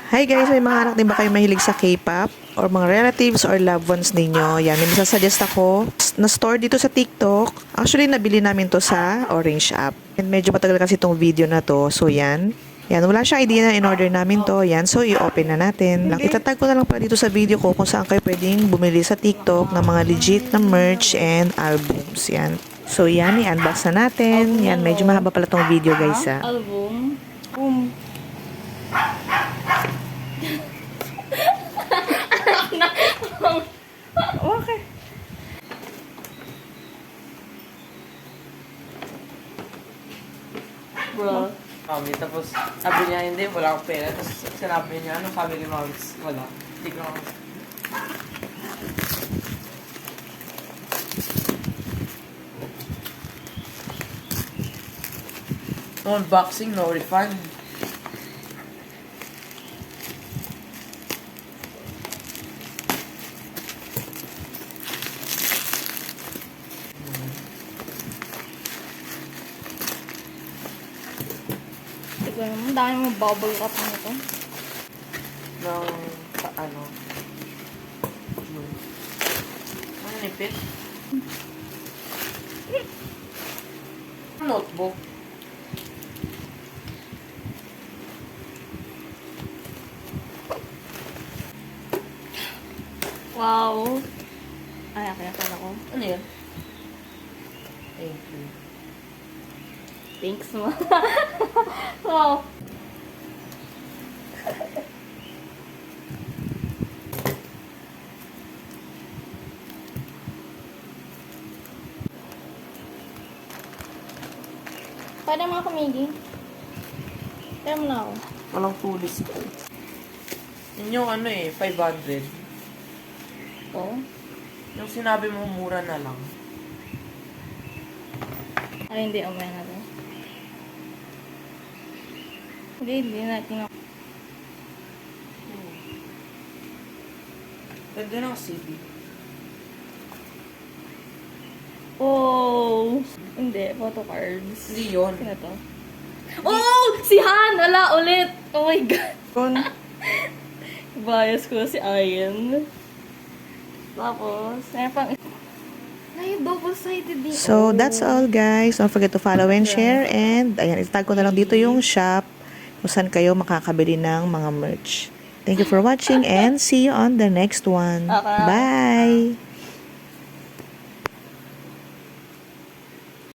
Hi guys, may mga anak din ba kayo mahilig sa K-pop? Or mga relatives or loved ones ninyo? Yan, may masasuggest ako na store dito sa TikTok. Actually, nabili namin to sa Orange app. And medyo matagal kasi itong video na to. So yan. Yan, wala siyang idea na in-order namin to. Yan, so i-open na natin. Itatag ko na lang pala dito sa video ko kung saan kayo pwedeng bumili sa TikTok ng mga legit na merch and albums. Yan. So yan, i-unbox na natin. Yan, medyo mahaba pala tong video guys ha. Album. Okay. Bro. Mami, tapos sabi niya hindi, wala akong pera. Tapos sinabi niya, ano sabi ni Mami, wala. Hindi ko ako. No unboxing, no refund. Tignan mo, dami mo bubble wrap nito. Ng, ano, ano nipit? Notebook. Wow. Ay, akin ko. Ano yan? Thank you. Thanks mo. Wow. Pwede mga kumigi. Kaya mo na ako. Walang tulis ko. Yun yung ano eh, 500. Oh. Yung sinabi mo mura na lang. Ay, hindi. Umay na to. Hindi natin ako. Ganda ng CD. Oh! Hindi, photo cards. Hindi yun. Sino to? Oh! Si Han! Wala ulit! Oh my God! Yun. Bias ko si Ayan. Tapos, ayun pang... Ay, double-sided dito. So, that's all guys. Don't forget to follow and share. And, ayan, itag ko na lang dito yung shop kung saan kayo makakabili ng mga merch. Thank you for watching and see you on the next one. Okay. Bye!